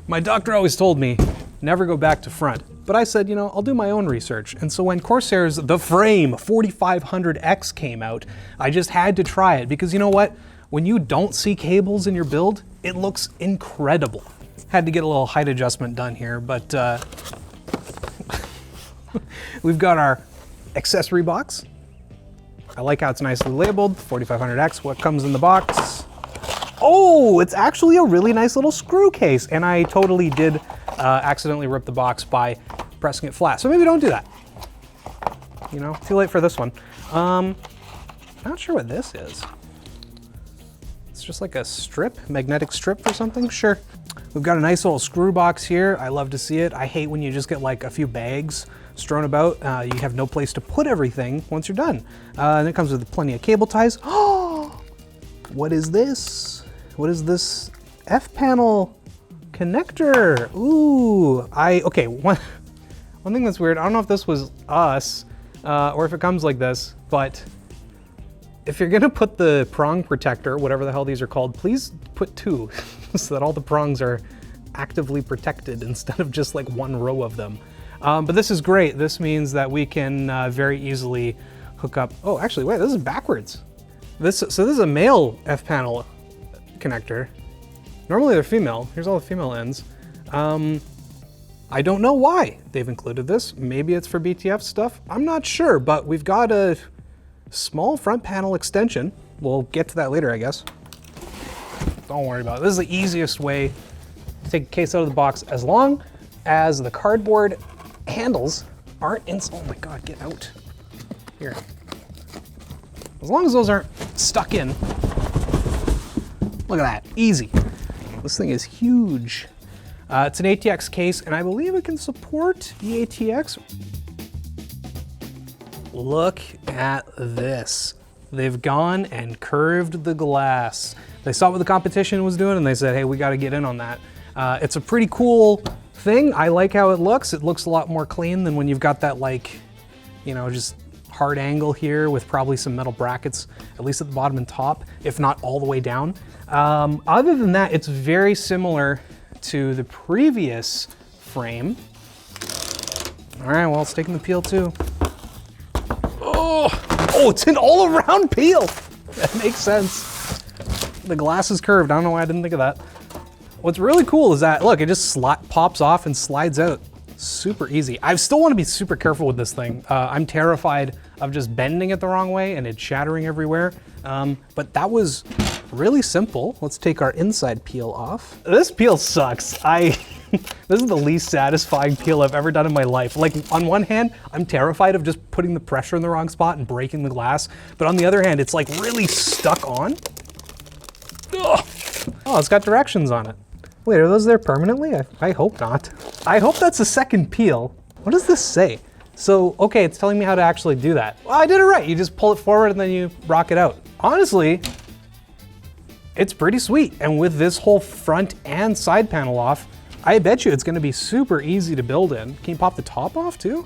My doctor always told me, never go back to front. But I said, you know, I'll do my own research. And so when Corsair's The Frame 4500X came out, I just had to try it because you know what? When you don't see cables in your build, it looks incredible. Had to get a little height adjustment done here, but we've got our accessory box. I like how it's nicely labeled, 4500X, what comes in the box. Oh, it's actually a really nice little screw case, and I totally did accidentally rip the box by pressing it flat. So maybe don't do that. You know, too late for this one. Not sure what this is. It's just like a strip, magnetic strip or something, sure. We've got a nice little screw box here. I love to see it. I hate when you just get like a few bags strewn about. You have no place to put everything once you're done. And it comes with plenty of cable ties. Oh, what is this? What is this F-panel connector? Ooh, okay, one thing that's weird, I don't know if this was us or if it comes like this, but if you're gonna put the prong protector, whatever the hell these are called, please put two so that all the prongs are actively protected instead of just like one row of them. But this is great. This means that we can very easily hook up. Oh, actually, wait, this is backwards. So this is a male F-panel connector. Normally they're female. Here's all the female ends. I don't know why they've included this. Maybe it's for BTF stuff. I'm not sure, but we've got a small front panel extension. We'll get to that later, I guess. Don't worry about it. This is the easiest way to take a case out of the box as long as the cardboard handles aren't oh my God, get out. Here. As long as those aren't stuck in. Look at that, easy. This thing is huge. It's an ATX case, and I believe it can support the ATX. Look at this. They've gone and curved the glass. They saw what the competition was doing, and they said, hey, we gotta get in on that. It's a pretty cool thing. I like how it looks. It looks a lot more clean than when you've got that like, you know, just hard angle here with probably some metal brackets, at least at the bottom and top, if not all the way down. Other than that, it's very similar to the previous frame. All right, well, it's taking the peel too. Oh, it's an all around peel. That makes sense. The glass is curved. I don't know why I didn't think of that. What's really cool is that, look, it just pops off and slides out. Super easy. I still want to be super careful with this thing. I'm terrified of just bending it the wrong way and it shattering everywhere. But that was really simple. Let's take our inside peel off. This peel sucks. This is the least satisfying peel I've ever done in my life. Like, on one hand, I'm terrified of just putting the pressure in the wrong spot and breaking the glass. But on the other hand, it's like really stuck on. Ugh. Oh, it's got directions on it. Wait, are those there permanently? I hope not. I hope that's a second peel. What does this say? So, okay, it's telling me how to actually do that. Well, I did it right. You just pull it forward and then you rock it out. Honestly, it's pretty sweet. And with this whole front and side panel off, I bet you it's gonna be super easy to build in. Can you pop the top off too?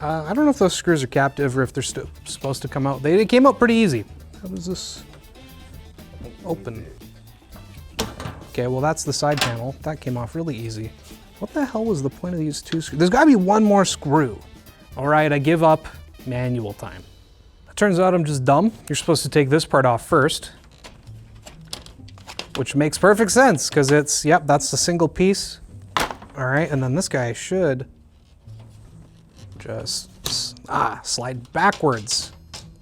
I don't know if those screws are captive or if they're supposed to come out. They came out pretty easy. How does this open? Okay, well that's the side panel. That came off really easy. What the hell was the point of these two screws? There's gotta be one more screw. All right, I give up manual time. It turns out I'm just dumb. You're supposed to take this part off first, which makes perfect sense because it's, yep, that's a single piece. All right, and then this guy should just, slide backwards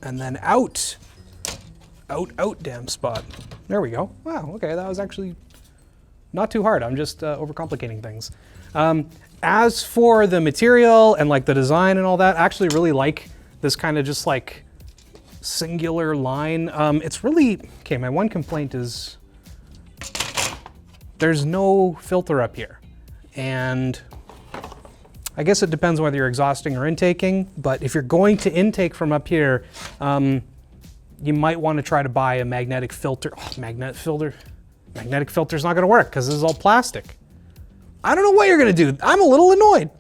and then out. Out, damn spot. There we go. Wow, okay, that was actually not too hard. I'm just overcomplicating things. As for the material and like the design and all that, I actually really like this kind of just like singular line. It's really, okay, my one complaint is there's no filter up here. And I guess it depends whether you're exhausting or intaking, but if you're going to intake from up here, you might want to try to buy a magnetic filter. Oh, magnetic filter's not gonna work because this is all plastic. I don't know what you're gonna do. I'm a little annoyed.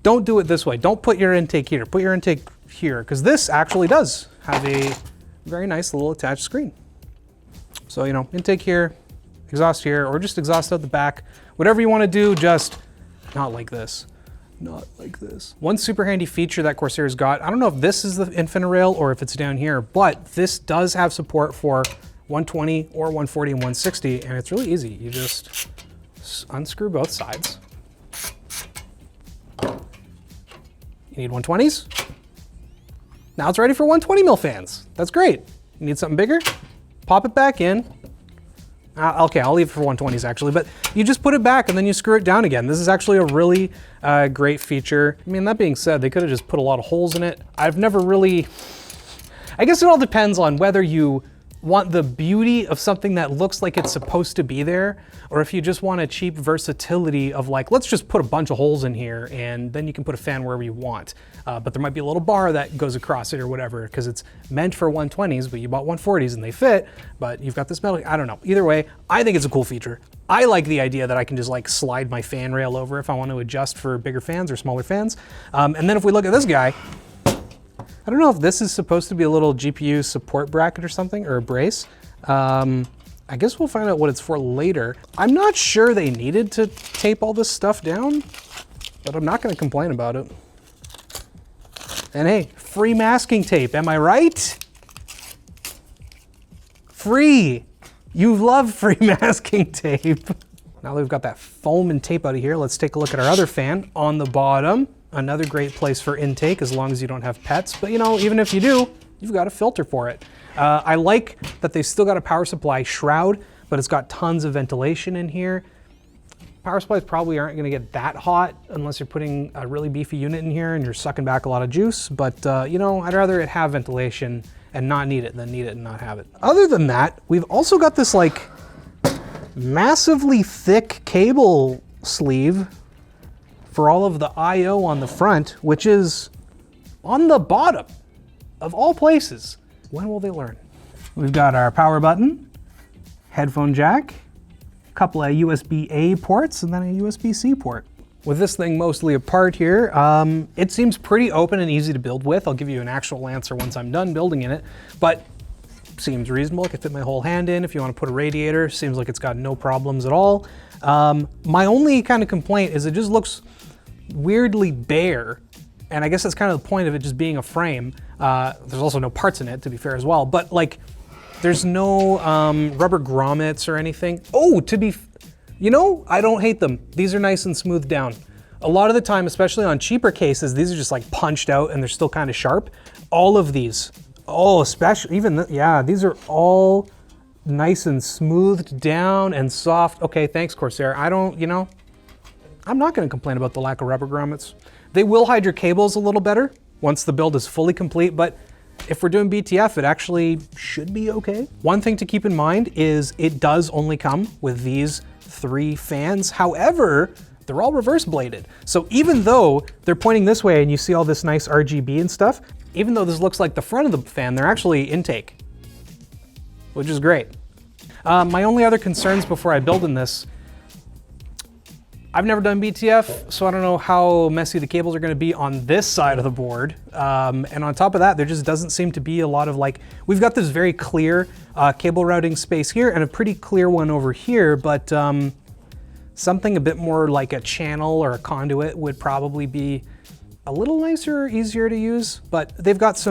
Don't do it this way. Don't put your intake here. Put your intake here, because this actually does have a very nice little attached screen. So, you know, intake here, exhaust here, or just exhaust out the back, Whatever you want to do, just not like this. Not like this. One super handy feature that Corsair's got, I don't know if this is the InfiniRail or if it's down here, but this does have support for 120 or 140 and 160, and it's really easy. You just unscrew both sides. You need 120s. Now it's ready for 120 mil fans. That's great. You need something bigger? Pop it back in. Okay, I'll leave it for 120s actually, but you just put it back and then you screw it down again. This is actually a really great feature. I mean, that being said, they could have just put a lot of holes in it. I've never really, I guess it all depends on whether you want the beauty of something that looks like it's supposed to be there, or if you just want a cheap versatility of like, let's just put a bunch of holes in here and then you can put a fan wherever you want. But there might be a little bar that goes across it or whatever, because it's meant for 120s, but you bought 140s and they fit, but you've got this metal, I don't know. Either way, I think it's a cool feature. I like the idea that I can just like slide my fan rail over if I want to adjust for bigger fans or smaller fans. And then if we look at this guy, I don't know if this is supposed to be a little GPU support bracket or something, or a brace. I guess we'll find out what it's for later. I'm not sure they needed to tape all this stuff down, but I'm not gonna complain about it. And hey, free masking tape, am I right? Free. You love free masking tape. Now that we've got that foam and tape out of here, let's take a look at our other fan on the bottom. Another great place for intake as long as you don't have pets. But you know, even if you do, you've got a filter for it. I like that they've still got a power supply shroud, but it's got tons of ventilation in here. Power supplies probably aren't gonna get that hot unless you're putting a really beefy unit in here and you're sucking back a lot of juice. But you know, I'd rather it have ventilation and not need it than need it and not have it. Other than that, we've also got this like massively thick cable sleeve for all of the I/O on the front, which is on the bottom of all places. When will they learn? We've got our power button, headphone jack, a couple of USB-A ports, and then a USB-C port. With this thing mostly apart here, it seems pretty open and easy to build with. I'll give you an actual answer once I'm done building in it, but seems reasonable. I could fit my whole hand in. If you want to put a radiator, seems like it's got no problems at all. My only kind of complaint is it just looks weirdly bare, and I guess that's kind of the point of it just being a frame. There's also no parts in it, to be fair as well, but like there's no rubber grommets or anything. Oh, you know, I don't hate them. These are nice and smoothed down. A lot of the time, especially on cheaper cases, these are just like punched out and they're still kind of sharp. All of these, oh, especially, yeah, these are all nice and smoothed down and soft. Okay, thanks, Corsair. You know, I'm not gonna complain about the lack of rubber grommets. They will hide your cables a little better once the build is fully complete, but if we're doing BTF, it actually should be okay. One thing to keep in mind is it does only come with these 3 fans. However, they're all reverse bladed. So even though they're pointing this way and you see all this nice RGB and stuff, even though this looks like the front of the fan, they're actually intake, which is great. My only other concerns before I build in this, I've never done BTF, so I don't know how messy the cables are gonna be on this side of the board. And on top of that, there just doesn't seem to be a lot of like, we've got this very clear cable routing space here and a pretty clear one over here, but something a bit more like a channel or a conduit would probably be a little nicer or easier to use, but they've got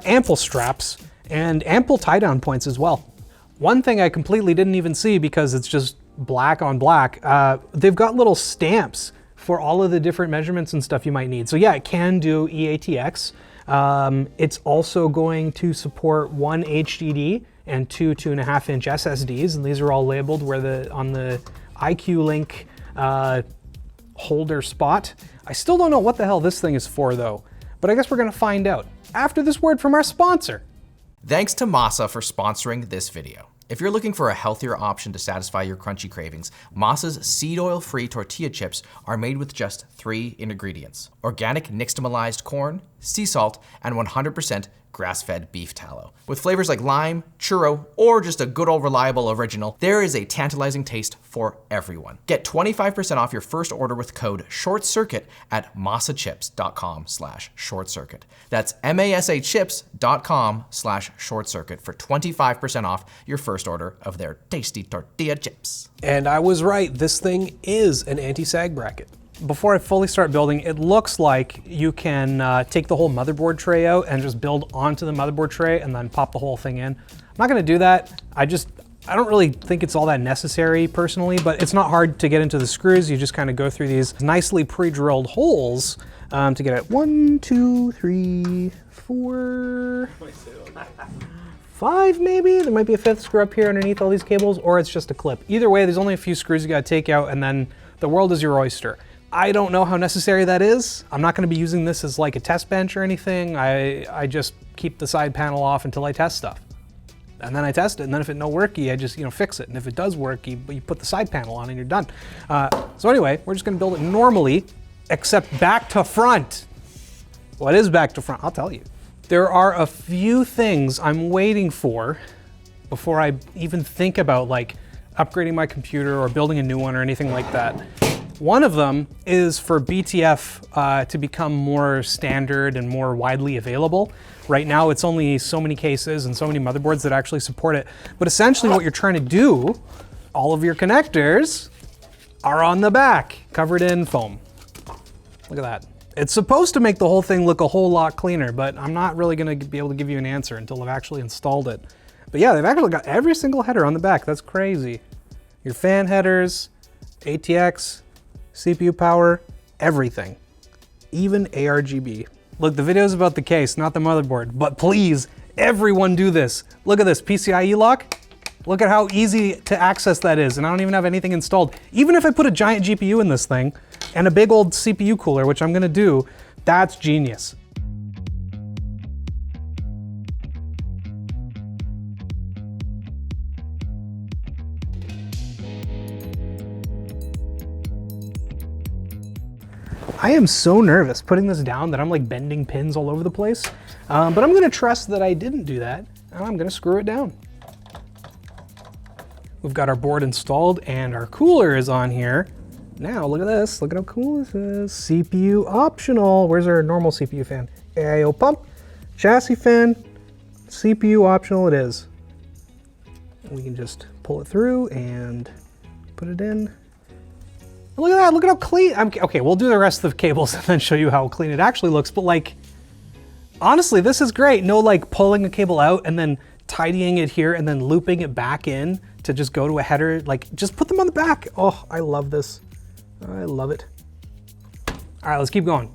ample straps and ample tie down points as well. One thing I completely didn't even see because it's just black on black, they've got little stamps for all of the different measurements and stuff you might need. So yeah, it can do EATX. It's also going to support 1 HDD and 2 2.5-inch SSDs, and these are all labeled where on the IQ Link holder spot. I still don't know what the hell this thing is for though, but I guess we're gonna find out after this word from our sponsor. Thanks to MASA for sponsoring this video. If you're looking for a healthier option to satisfy your crunchy cravings, MASA's seed oil-free tortilla chips are made with just 3 ingredients: organic nixtamalized corn, sea salt, and 100% grass-fed beef tallow. With flavors like lime, churro, or just a good old reliable original, there is a tantalizing taste for everyone. Get 25% off your first order with code ShortCircuit at masachips.com/shortcircuit. That's masachips.com/shortcircuit for 25% off your first order of their tasty tortilla chips. And I was right, this thing is an anti-sag bracket. Before I fully start building, it looks like you can take the whole motherboard tray out and just build onto the motherboard tray and then pop the whole thing in. I'm not gonna do that. I don't really think it's all that necessary personally, but it's not hard to get into the screws. You just kind of go through these nicely pre-drilled holes to get it 1, 2, 3, 4, 5 maybe? There might be a 5th screw up here underneath all these cables, or it's just a clip. Either way, there's only a few screws you gotta take out and then the world is your oyster. I don't know how necessary that is. I'm not gonna be using this as like a test bench or anything. I just keep the side panel off until I test stuff. And then I test it, and then if it no worky, I just fix it. And if it does work, you put the side panel on and you're done. So anyway, we're just gonna build it normally, except back to front. What is back to front? I'll tell you. There are a few things I'm waiting for before I even think about like upgrading my computer or building a new one or anything like that. One of them is for BTF to become more standard and more widely available. Right now, it's only so many cases and so many motherboards that actually support it. But essentially what you're trying to do, all of your connectors are on the back, covered in foam. Look at that. It's supposed to make the whole thing look a whole lot cleaner, but I'm not really gonna be able to give you an answer until I've actually installed it. But yeah, they've actually got every single header on the back. That's crazy. Your fan headers, ATX, CPU power, everything, even ARGB. Look, the video is about the case, not the motherboard, but please, everyone do this. Look at this, PCIe lock. Look at how easy to access that is, and I don't even have anything installed. Even if I put a giant GPU in this thing and a big old CPU cooler, which I'm gonna do, that's genius. I am so nervous putting this down that I'm like bending pins all over the place. But I'm gonna trust that I didn't do that, and I'm gonna screw it down. We've got our board installed and our cooler is on here. Now look at this, look at how cool this is. CPU optional. Where's our normal CPU fan? AIO pump, chassis fan, CPU optional it is. We can just pull it through and put it in. Look at that, look at how clean. Okay, we'll do the rest of the cables and then show you how clean it actually looks, but like, honestly, this is great. No like pulling a cable out and then tidying it here and then looping it back in to just go to a header. Like, just put them on the back. Oh, I love this. I love it. All right, let's keep going.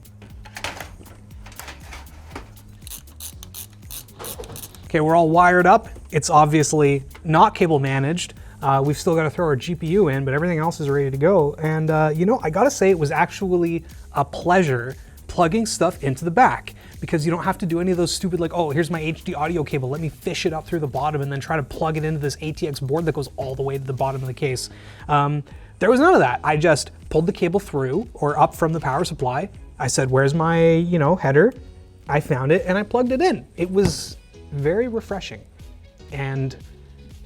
Okay, we're all wired up. It's obviously not cable managed. We've still got to throw our GPU in, but everything else is ready to go. And you know, I gotta say it was actually a pleasure plugging stuff into the back, because you don't have to do any of those stupid like, oh, here's my HD audio cable, let me fish it up through the bottom and then try to plug it into this ATX board that goes all the way to the bottom of the case. There was none of that. I just pulled the cable through or up from the power supply. I said, where's my, header? I found it and I plugged it in. It was very refreshing. And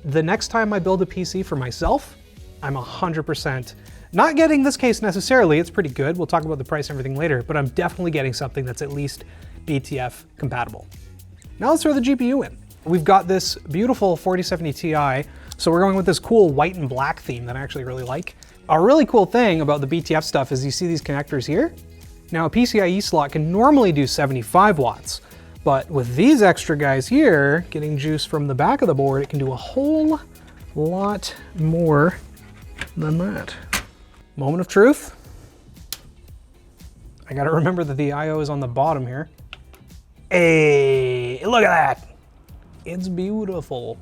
the next time I build a PC for myself, I'm 100% not getting this case necessarily. It's pretty good. We'll talk about the price and everything later, but I'm definitely getting something that's at least BTF compatible. Now let's throw the GPU in. We've got this beautiful 4070 Ti, so we're going with this cool white and black theme that I actually really like. A really cool thing about the BTF stuff is you see these connectors here? Now a PCIe slot can normally do 75 watts, but with these extra guys here, getting juice from the back of the board, it can do a whole lot more than that. Moment of truth. I gotta remember that the I/O is on the bottom here. Hey, look at that. It's beautiful.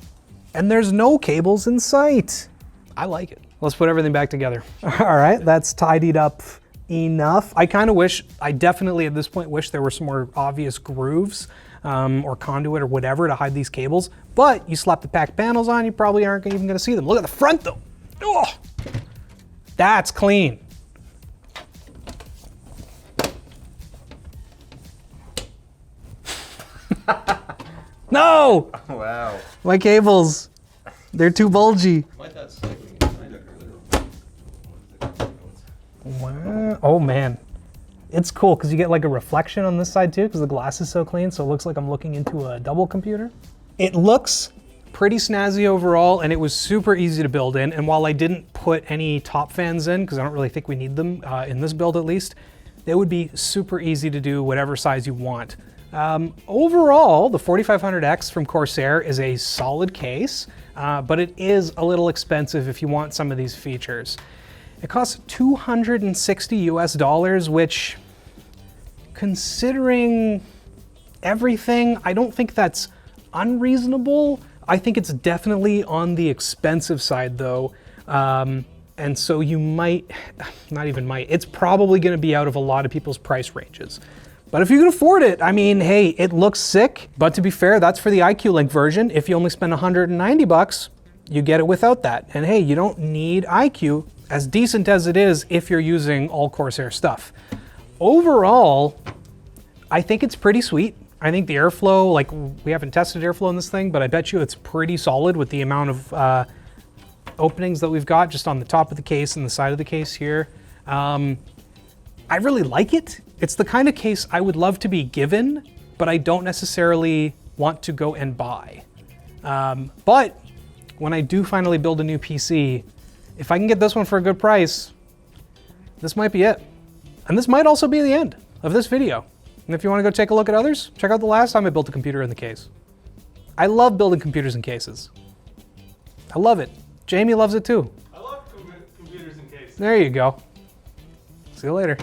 And there's no cables in sight. I like it. Let's put everything back together. All right, that's tidied up enough. I definitely at this point wish there were some more obvious grooves or conduit or whatever to hide these cables, but you slap the back panels on, you probably aren't even gonna see them. Look at the front though. Oh, that's clean. No! Wow. My cables, they're too bulgy. Wow. Oh man. It's cool because you get like a reflection on this side too because the glass is so clean, so it looks like I'm looking into a double computer. It looks pretty snazzy overall, and it was super easy to build in. And while I didn't put any top fans in, because I don't really think we need them in this build at least, they would be super easy to do whatever size you want. Overall, the 4500X from Corsair is a solid case, but it is a little expensive if you want some of these features. It costs $260 US, which, considering everything, I don't think that's unreasonable. I think it's definitely on the expensive side though. And so you might, not even might, it's probably gonna be out of a lot of people's price ranges. But if you can afford it, I mean, hey, it looks sick, but to be fair, that's for the IQ Link version. If you only spend 190 bucks, you get it without that. And hey, you don't need IQ, as decent as it is if you're using all Corsair stuff. Overall, I think it's pretty sweet. I think the airflow, like we haven't tested airflow in this thing, but I bet you it's pretty solid with the amount of openings that we've got just on the top of the case and the side of the case here. I really like it. It's the kind of case I would love to be given, but I don't necessarily want to go and buy. But when I do finally build a new PC, if I can get this one for a good price, this might be it. And this might also be the end of this video. And if you want to go take a look at others, check out the last time I built a computer in the case. I love building computers in cases. I love it. Jamie loves it too. I love computers in cases. There you go. See you later.